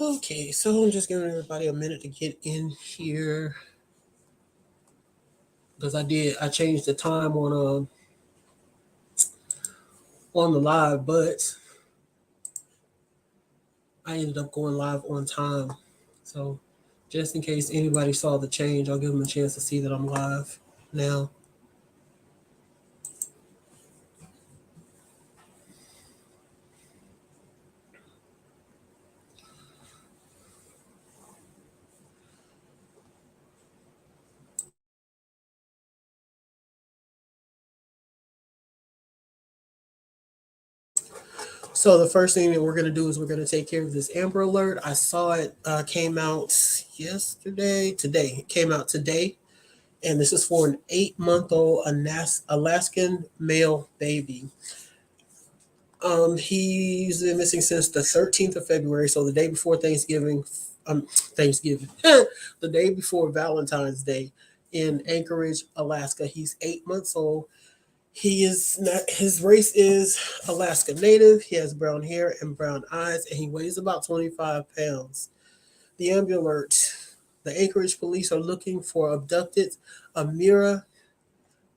Okay, so I'm just giving everybody a minute to get in here because I changed the time on the live, but I ended up going live on time. So just in case anybody saw the change, I'll give them a chance to see that I'm live now. So the first thing that we're going to do is we're going to take care of this Amber Alert. I saw it came out yesterday, today. It came out today. And this is for an 8-month-old Alaskan male baby. He's been missing since the 13th of February, so the day before Thanksgiving, Thanksgiving, the day before Valentine's Day in Anchorage, Alaska. He's 8 months old. He is not, his race is Alaska Native. He has brown hair and brown eyes, and he weighs about 25 pounds. The Amber Alert. The Anchorage police are looking for abducted Amira,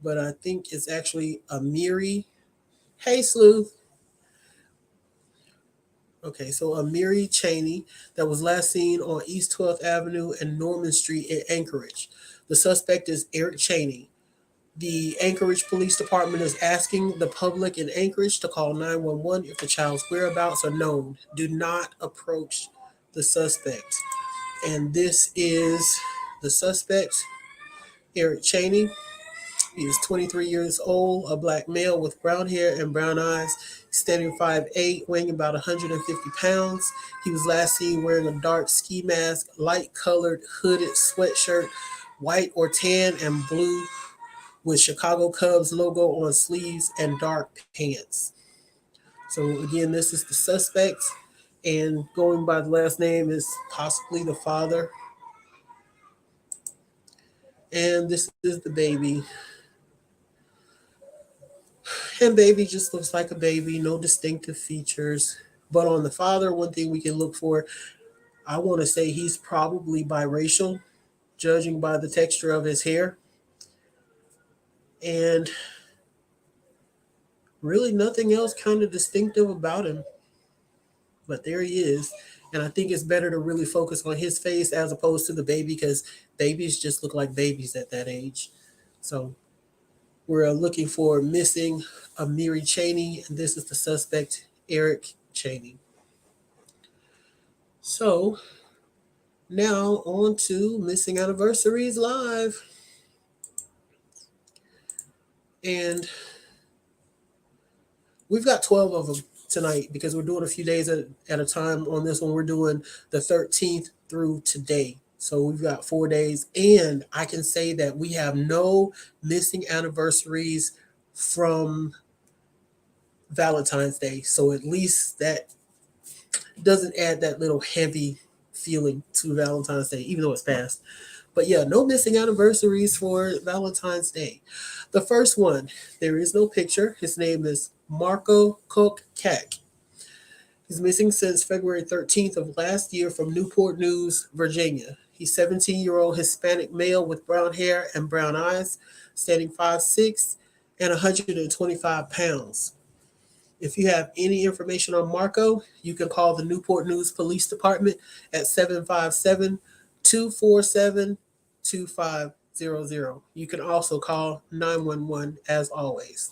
but I think it's actually Amiri. Hey, Sleuth. Okay, so Amiri Cheney that was last seen on East 12th Avenue and Norman Street in Anchorage. The suspect is Eric Cheney. The Anchorage Police Department is asking the public in Anchorage to call 911 if the child's whereabouts are known. Do not approach the suspect. And this is the suspect, Eric Cheney. He is 23 years old, a black male with brown hair and brown eyes, standing 5'8", weighing about 150 pounds. He was last seen wearing a dark ski mask, light-colored hooded sweatshirt, white or tan and blue, with Chicago Cubs logo on sleeves and dark pants. So again, this is the suspect, and going by the last name is possibly the father. And this is the baby. And baby just looks like a baby, no distinctive features. But on the father, one thing we can look for, I want to say he's probably biracial, judging by the texture of his hair. And really nothing else kind of distinctive about him. But there he is. And I think it's better to really focus on his face as opposed to the baby because babies just look like babies at that age. So we're looking for missing Amiri Cheney, and this is the suspect, Eric Cheney. So now on to Missing Anniversaries Live. And we've got 12 of them tonight because we're doing a few days at a time on this one. We're doing the 13th through today. So we've got 4 days. And I can say that we have no missing anniversaries from Valentine's Day. So at least that doesn't add that little heavy feeling to Valentine's Day, even though it's past. But yeah, no missing anniversaries for Valentine's Day. The first one, there is no picture. His name is Marco Cook Keck. He's missing since February 13th of last year from Newport News, Virginia. He's 17-year-old Hispanic male with brown hair and brown eyes, standing 5'6" and 125 pounds. If you have any information on Marco, you can call the Newport News Police Department at 757-247-2500. You can also call 911 as always.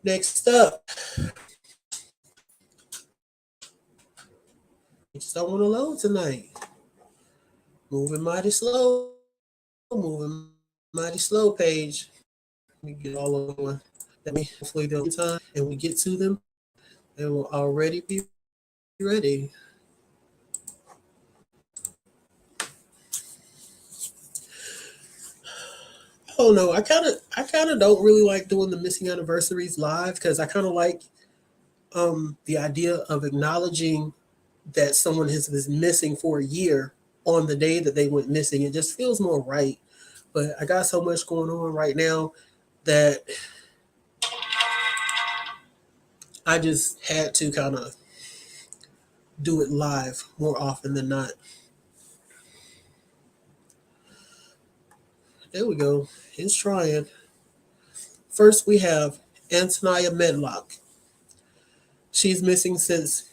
Next up, I just don't want to load tonight. Moving mighty slow, moving mighty slow page. We get all of them. That we hopefully they'll time and we get to them and we'll already be ready. Oh no, I kind of don't really like doing the missing anniversaries live because I kind of like the idea of acknowledging that someone has been missing for a year on the day that they went missing. It just feels more right. But I got so much going on right now that I just had to kind of do it live more often than not. There we go. It's trying. First, we have Antonia Medlock. She's missing since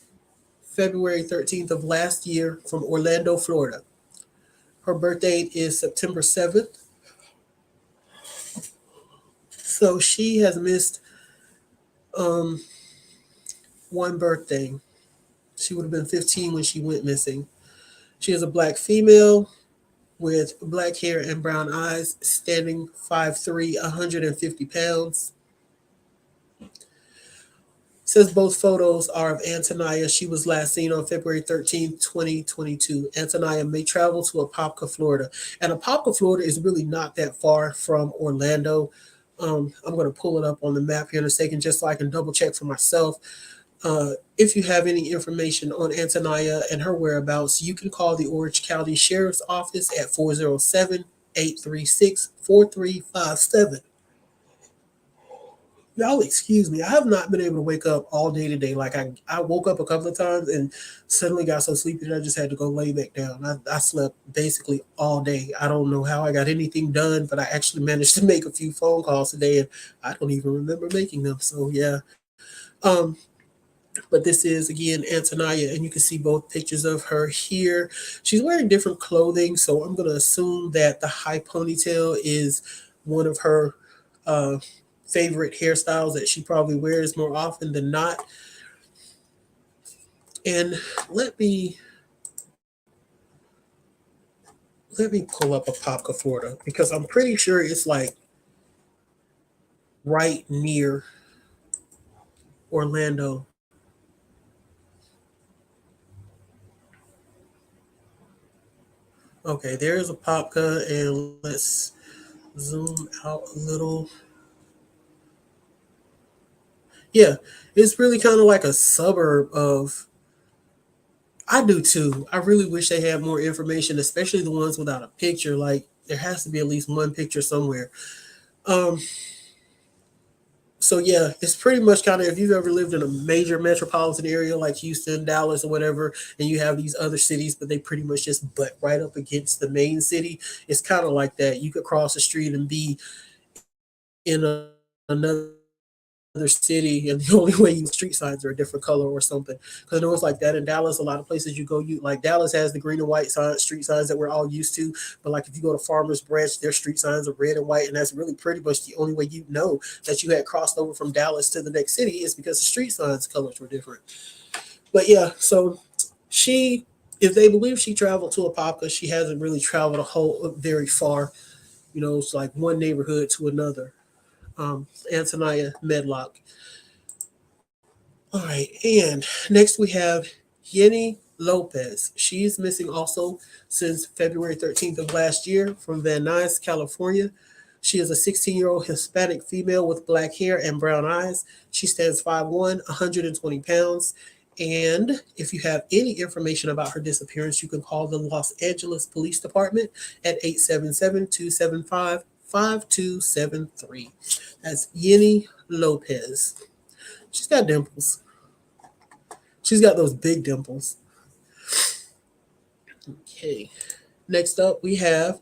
February 13th of last year from Orlando, Florida. Her birth date is September 7th. So she has missed um, one birthday. She would have been 15 when she went missing. She is a black female with black hair and brown eyes, standing 5'3", 150 pounds. Says both photos are of Antonia. She was last seen on February 13th, 2022. Antonia may travel to Apopka, Florida. And Apopka, Florida is really not that far from Orlando. I'm going to pull it up on the map here in a second just so I can double check for myself. If you have any information on Antonia and her whereabouts, you can call the Orange County Sheriff's Office at 407-836-4357. Y'all excuse me. I have not been able to wake up all day today. Like I woke up a couple of times and suddenly got so sleepy that I just had to go lay back down. I slept basically all day. I don't know how I got anything done, but I actually managed to make a few phone calls today and I don't even remember making them. So yeah. Um, but this is again Antonia, and you can see both pictures of her here. She's wearing different clothing, so I'm gonna assume that the high ponytail is one of her uh, favorite hairstyles that she probably wears more often than not. And let me let me pull up Apopka, Florida, because I'm pretty sure it's like right near Orlando. Okay, there's Apopka, and let's zoom out a little. Yeah, it's really kind of like a suburb of. I do too. I really wish they had more information, especially the ones without a picture. Like there has to be at least one picture somewhere. Um, so yeah, it's pretty much kind of if you've ever lived in a major metropolitan area like Houston, Dallas, or whatever, and you have these other cities, but they pretty much just butt right up against the main city. It's kind of like that. You could cross the street and be in another city, and the only way you street signs are a different color or something. Because I know it's like that in Dallas. A lot of places you go, you like Dallas has the green and white street signs that we're all used to. But like if you go to Farmers Branch, their street signs are red and white, and that's really pretty much the only way you know that you had crossed over from Dallas to the next city is because the street signs colors were different. But yeah, so she, if they believe she traveled to Apopka, she hasn't really traveled a whole very far. It's like one neighborhood to another. Antonia Medlock. All right, and next we have Yenny Lopez. She's missing also since February 13th of last year from Van Nuys, California. She is a 16-year-old Hispanic female with black hair and brown eyes. She stands 5'1", 120 pounds. And if you have any information about her disappearance, you can call the Los Angeles Police Department at 877-275-5273. That's Yenny Lopez. She's got dimples. She's got those big dimples. Okay. Next up, we have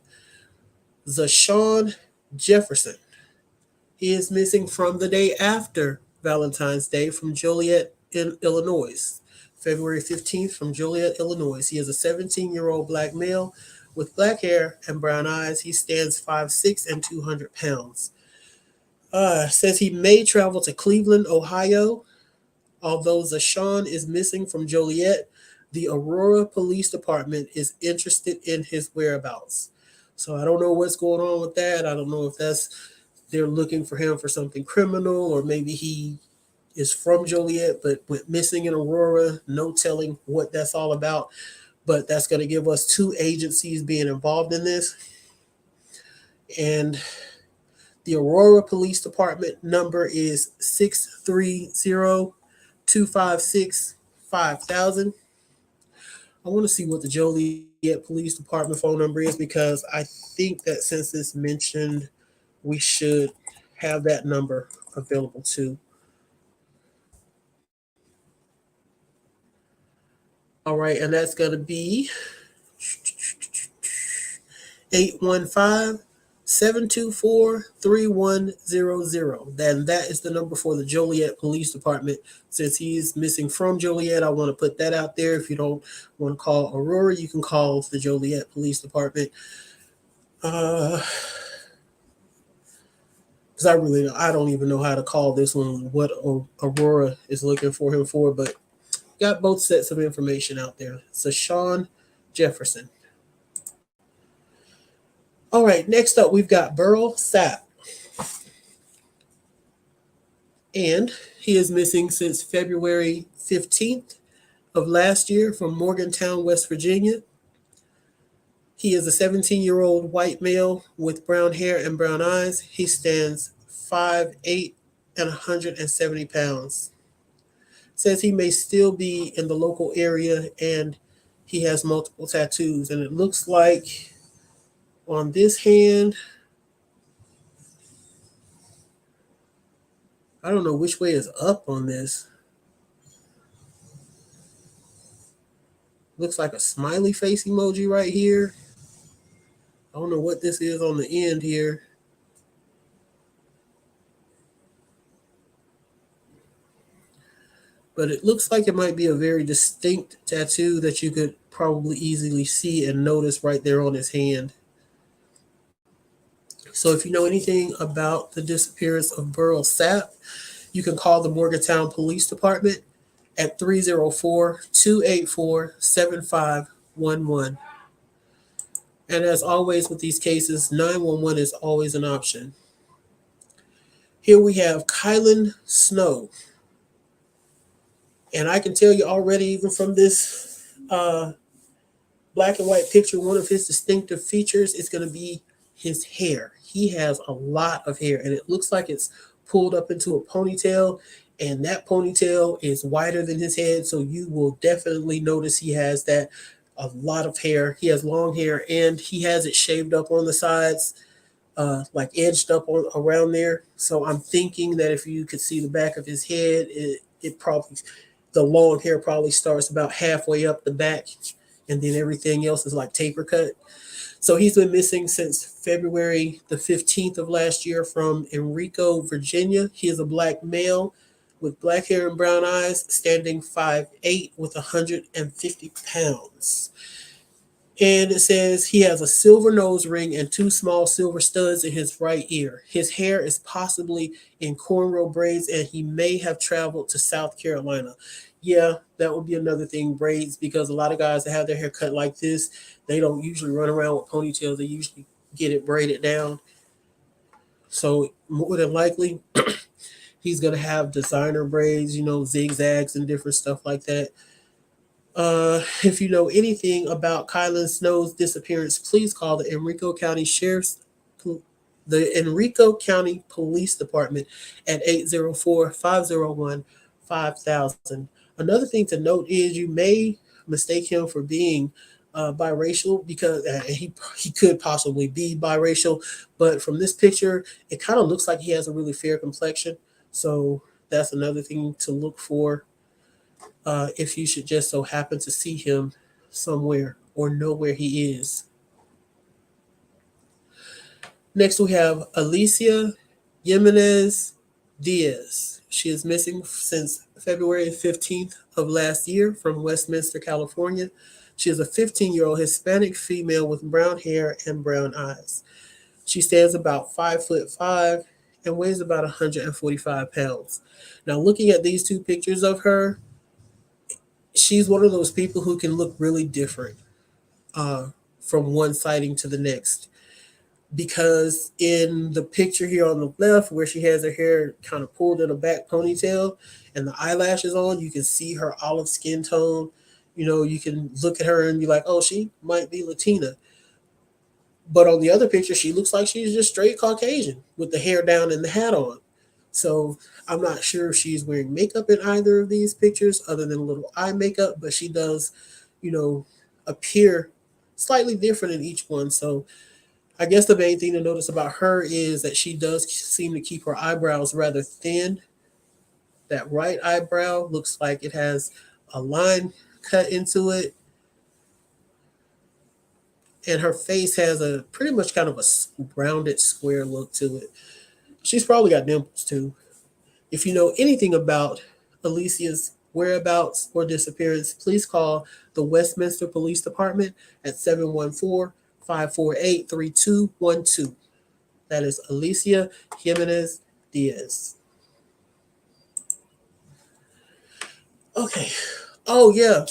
Zashawn Jefferson. He is missing from the day after Valentine's Day from Joliet, Illinois. February 15th from Joliet, Illinois. He is a 17-year-old black male with black hair and brown eyes. He stands 5'6" and 200 pounds. Says he may travel to Cleveland, Ohio. Although Zashawn is missing from Joliet, the Aurora Police Department is interested in his whereabouts. So I don't know what's going on with that. I don't know if they're looking for him for something criminal, or maybe he is from Joliet but went missing in Aurora. No telling what that's all about. But that's going to give us two agencies being involved in this. And the Aurora Police Department number is 630-256-5000. I want to see what the Joliet Police Department phone number is because I think that since it's mentioned, we should have that number available too. All right, and that's going to be 815-724-3100. Then that is the number for the Joliet Police Department. Since he's missing from Joliet, I want to put that out there. If you don't want to call Aurora, you can call the Joliet Police Department. Because I don't even know how to call this one, what Aurora is looking for him for, but got both sets of information out there. So Sean Jefferson. All right, next up we've got Burl Sapp. And he is missing since February 15th of last year from Morgantown, West Virginia. He is a 17-year-old white male with brown hair and brown eyes. He stands 5'8" and 170 pounds. Says he may still be in the local area and he has multiple tattoos. And it looks like on this hand, I don't know which way is up on this. Looks like a smiley face emoji right here. I don't know what this is on the end here. But it looks like it might be a very distinct tattoo that you could probably easily see and notice right there on his hand. So if you know anything about the disappearance of Burl Sapp, you can call the Morgantown Police Department at 304-284-7511. And as always with these cases, 911 is always an option. Here we have Kylan Snow. And I can tell you already, even from this black and white picture, one of his distinctive features is going to be his hair. He has a lot of hair, and it looks like it's pulled up into a ponytail, and that ponytail is wider than his head, so you will definitely notice he has that a lot of hair. He has long hair, and he has it shaved up on the sides, like edged up on around there. So I'm thinking that if you could see the back of his head, it probably, the long hair probably starts about halfway up the back, and then everything else is like taper cut. So he's been missing since February the 15th of last year from Enrico, Virginia. He is a black male with black hair and brown eyes, standing 5'8" with 150 pounds. And it says he has a silver nose ring and two small silver studs in his right ear. His hair is possibly in cornrow braids, and he may have traveled to South Carolina. Yeah, that would be another thing, braids, because a lot of guys that have their hair cut like this, they don't usually run around with ponytails. They usually get it braided down. So more than likely, he's gonna have designer braids, zigzags and different stuff like that. If you know anything about Kylan Snow's disappearance, please call the Enrico County Police Department at 804-501-5000. Another thing to note is you may mistake him for being biracial, because he could possibly be biracial, but from this picture, it kind of looks like he has a really fair complexion. So that's another thing to look for if you should just so happen to see him somewhere or know where he is. Next, we have Alicia Jimenez Diaz. She is missing since February 15th of last year from Westminster, California. She is a 15-year-old Hispanic female with brown hair and brown eyes. She stands about 5'5" and weighs about 145 pounds. Now, looking at these two pictures of her, she's one of those people who can look really different from one sighting to the next. Because in the picture here on the left, where she has her hair kind of pulled in a back ponytail and the eyelashes on, you can see her olive skin tone. You can look at her and be like, oh, she might be Latina. But on the other picture, she looks like she's just straight Caucasian with the hair down and the hat on. So I'm not sure if she's wearing makeup in either of these pictures other than a little eye makeup, but she does, appear slightly different in each one. So I guess the main thing to notice about her is that she does seem to keep her eyebrows rather thin. That right eyebrow looks like it has a line cut into it, and her face has a pretty much kind of a rounded square look to it. She's probably got dimples too. If you know anything about Alicia's whereabouts or disappearance, please call the Westminster Police Department at 714-548-3212. That is Alicia Jimenez Diaz. Okay. Oh, yeah.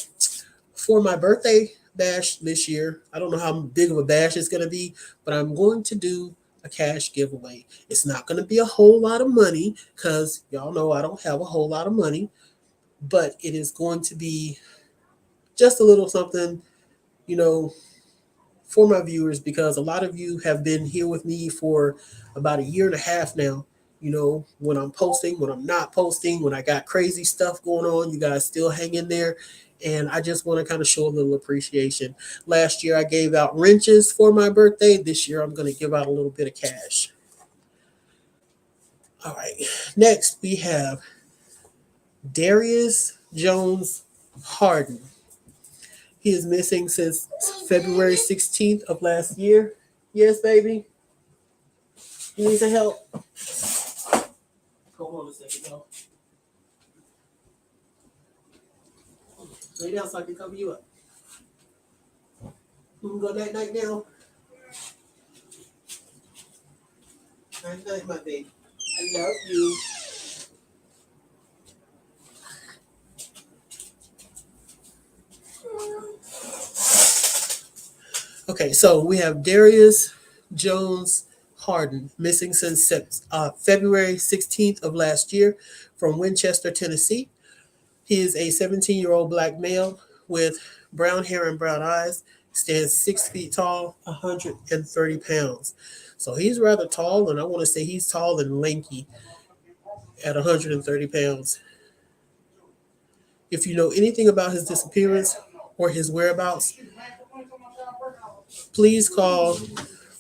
For my birthday bash this year, I don't know how big of a bash it's going to be, but I'm going to do a cash giveaway. It's not going to be a whole lot of money because y'all know I don't have a whole lot of money, but it is going to be just a little something, you know, for my viewers because a lot of you have been here with me for about a year and a half now. You know, when I'm posting, when I'm not posting, when I got crazy stuff going on, you guys still hang in there. And I just want to kind of show a little appreciation. Last year, I gave out wrenches for my birthday. This year, I'm going to give out a little bit of cash. All right. Next, we have Darius Jones Harden. He is missing since February 16th of last year. Yes, baby. You need some help? Hold on a second, y'all. Lay down so I can cover you up. You can go night night now. Night night, my baby. I love you. Okay, so we have Darius Jones Harden, missing since February 16th of last year from Winchester, Tennessee. He is a 17-year-old black male with brown hair and brown eyes, stands 6 feet tall, 130 pounds. So he's rather tall, and I want to say he's tall and lanky at 130 pounds. If you know anything about his disappearance or his whereabouts, please call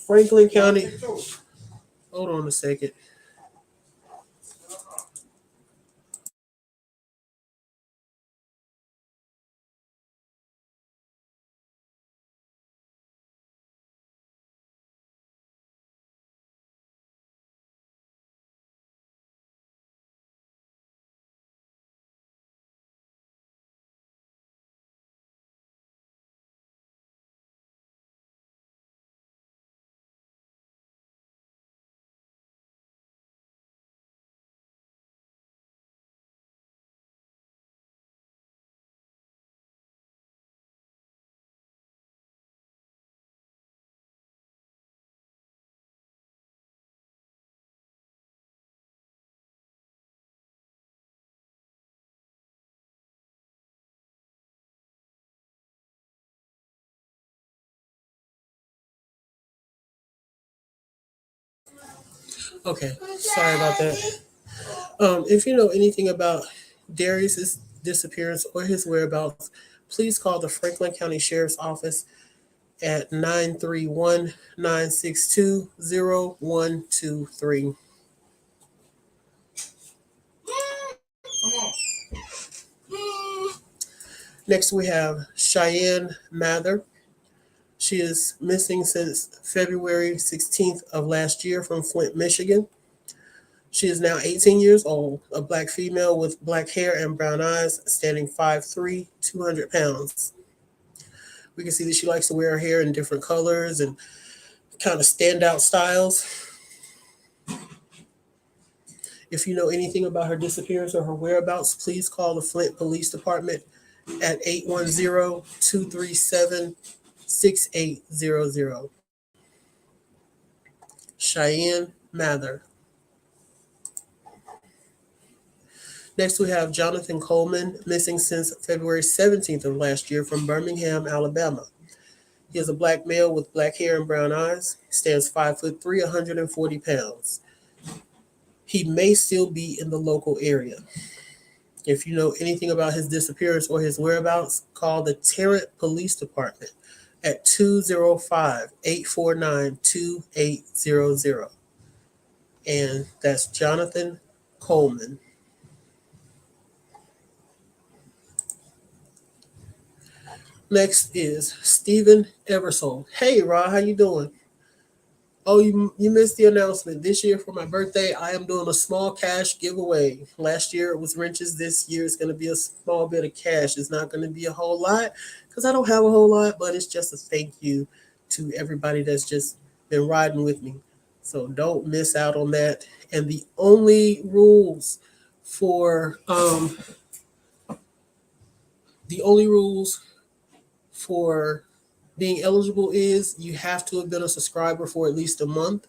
Franklin County. Hold on a second. Okay, sorry about that. If you know anything about Darius's disappearance or his whereabouts, please call the Franklin County Sheriff's Office at 931-962-0123. Next, we have Cheyenne Mather. She is missing since February 16th of last year from Flint, Michigan. She is now 18 years old, a black female with black hair and brown eyes, standing 5'3", 200 pounds. We can see that she likes to wear her hair in different colors and kind of standout styles. If you know anything about her disappearance or her whereabouts, please call the Flint Police Department at 810-237-6800. Cheyenne Mather. Next, we have Jonathan Coleman, missing since February 17th of last year from Birmingham, Alabama. He is a black male with black hair and brown eyes, stands 5'3", 140 pounds. He may still be in the local area. If you know anything about his disappearance or his whereabouts, call the Tarrant Police Department at 205-849-2800. And that's Jonathan Coleman. Next is Stephen Eversole. Hey, Ra, how you doing? Oh, you missed the announcement. This year for my birthday, I am doing a small cash giveaway. Last year it was wrenches. This year it's going to be a small bit of cash. It's not going to be a whole lot because I don't have a whole lot, but it's just a thank you to everybody that's just been riding with me. So don't miss out on that. And for the only rules for being eligible is you have to have been a subscriber for at least a month,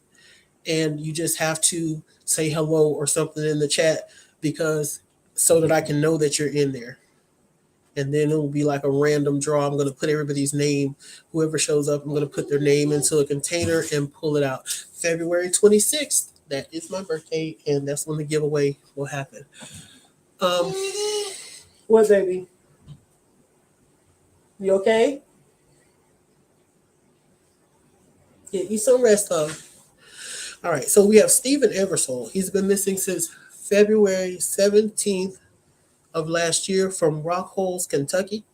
and you just have to say hello or something in the chat because so that I can know that you're in there. And then it will be like a random draw. I'm going to put everybody's name. Whoever shows up, I'm going to put their name into a container and pull it out. February 26th, that is my birthday, and that's when the giveaway will happen. Um, what, baby? You okay? Get you some rest, though. All right, so we have Stephen Eversole. He's been missing since February 17th of last year from Rockholes, Kentucky.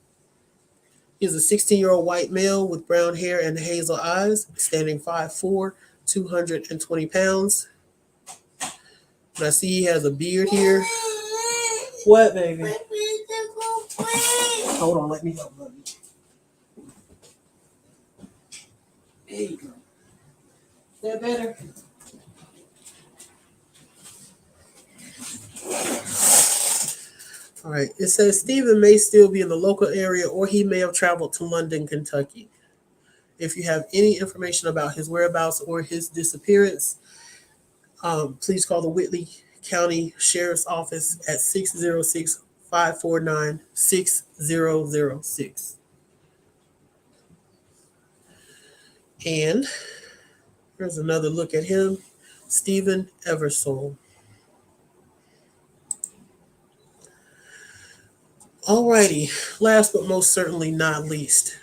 He's a 16-year-old white male with brown hair and hazel eyes, standing 5'4", 220 pounds. And I see he has a beard here. What, baby? Hold on, let me help Bubby. There you go. Is that better? All right. It says Stephen may still be in the local area or he may have traveled to London, Kentucky. If you have any information about his whereabouts or his disappearance, please call the Whitley County Sheriff's Office at 606-549-6006. And here's another look at him, Stephen Eversole. Alrighty, last but most certainly not least.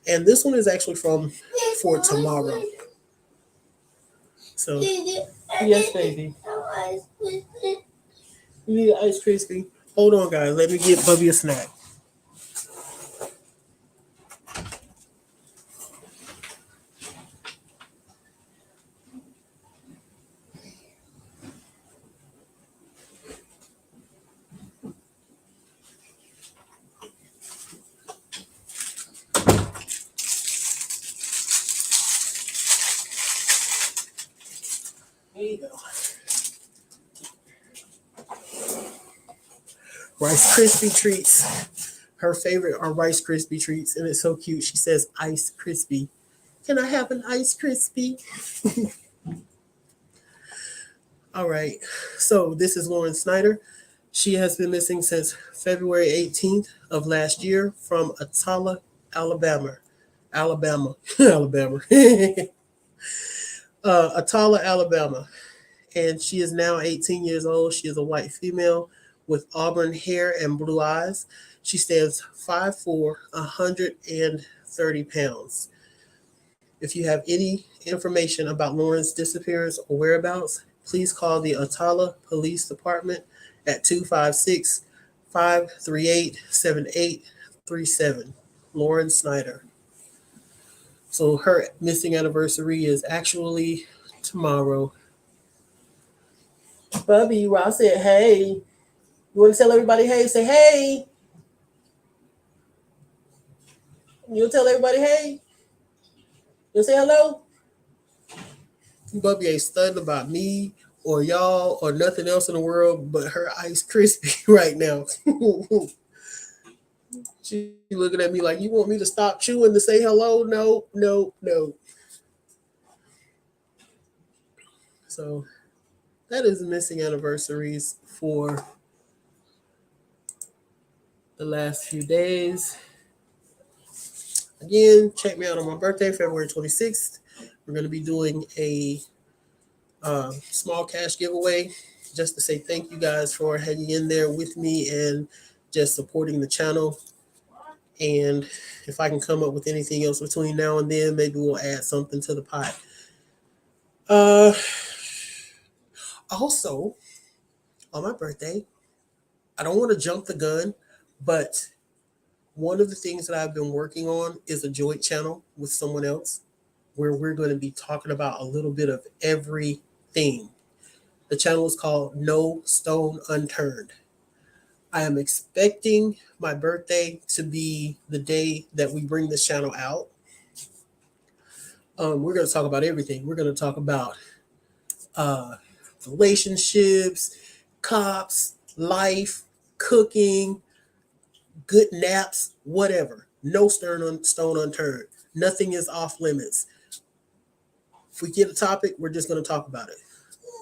And this one is actually for tomorrow. So, yes, baby. You need an Ice Krispy? Hold on, guys. Let me get Bubby a snack. There you go. Rice Krispie treats. Her favorite are Rice Krispie treats, and it's so cute. She says Ice Krispy. Can I have an Ice Krispy? All right. So this is Lauren Snyder. She has been missing since February 18th of last year from Atala, Alabama. Alabama. Alabama. Atala, Alabama. And she is now 18 years old. She is a white female with auburn hair and blue eyes. She stands 5'4", 130 pounds. If you have any information about Lauren's disappearance or whereabouts, please call the Atala Police Department at 256-538-7837. Lauren Snyder. So her missing anniversary is actually tomorrow. Bubby, Ross said, hey. You want to tell everybody hey? Say hey. You'll tell everybody hey? You'll say hello? Bubby ain't stunned about me or y'all or nothing else in the world but her Ice Krispy right now. She looking at me like, you want me to stop chewing to say hello? No, no, no. So that is missing anniversaries for the last few days. Again, check me out on my birthday, February 26th. We're going to be doing a small cash giveaway just to say thank you guys for hanging in there with me and just supporting the channel. And if I can come up with anything else between now and then, maybe we'll add something to the pot. Also, on my birthday, I don't want to jump the gun, but One of the things that I've been working on is a joint channel with someone else where we're going to be talking about a little bit of everything. The channel is called No Stone Unturned. I am expecting my birthday to be the day that we bring this channel out. We're going to talk about everything. We're going to talk about uh, relationships, cops, life, cooking, good naps, whatever. No stone unturned. Nothing is off limits. If we get a topic, we're just going to talk about it.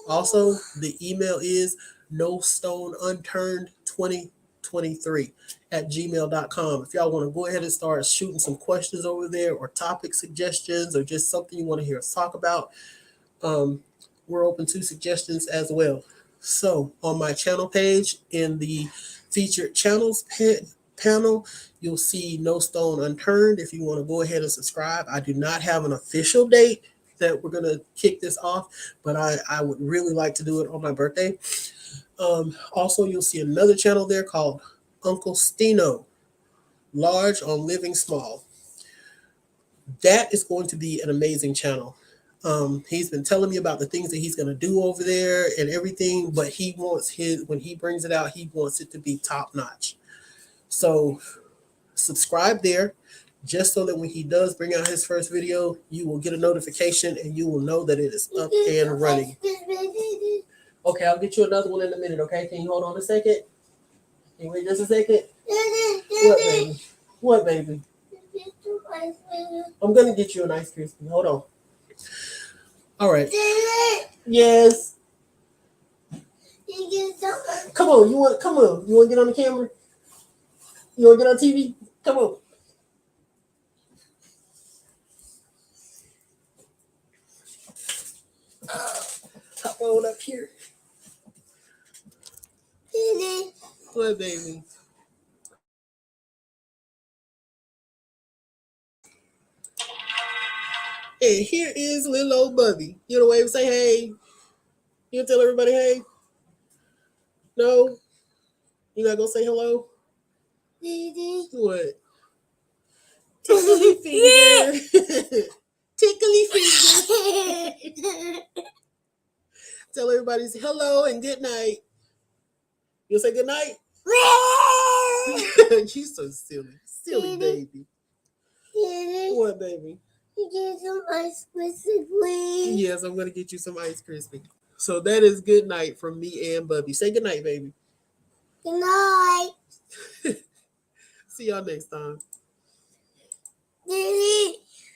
Also, the email is no stone unturned 2023 at gmail.com. If y'all want to go ahead and start shooting some questions over there or topic suggestions or just something you want to hear us talk about, um, we're open to suggestions as well. So on my channel page in the featured channels panel, you'll see No Stone Unturned. If you want to go ahead and subscribe, I do not have an official date that we're going to kick this off, but I would really like to do it on my birthday. Also, you'll see another channel there called Uncle Stino, large on living small. That is going to be an amazing channel. He's been telling me about the things that he's going to do over there and everything, but he wants when he brings it out, he wants it to be top notch. So subscribe there just so that when he does bring out his first video, you will get a notification and you will know that it is up and running. Okay, I'll get you another one in a minute, okay? Can you hold on a second? Can you wait just a second? What, baby? What, baby? I'm going to get you an ice cream. Hold on. All right. Yes. Come on. You want to get on the camera? You want to get on TV? Come on. Hop on up here. What, baby? And here is little old Bubby. You know, wave and say hey. You tell everybody hey. No, you not gonna say hello. What? Tickly finger. Tickly finger. Tell everybody hello and good night. You'll say good night. You so silly, silly baby. What, baby? You get some Ice Krispy, please. Yes, I'm gonna get you some Ice Krispy. So that is good night from me and Bubby. Say good night, baby. Good night. See y'all next time.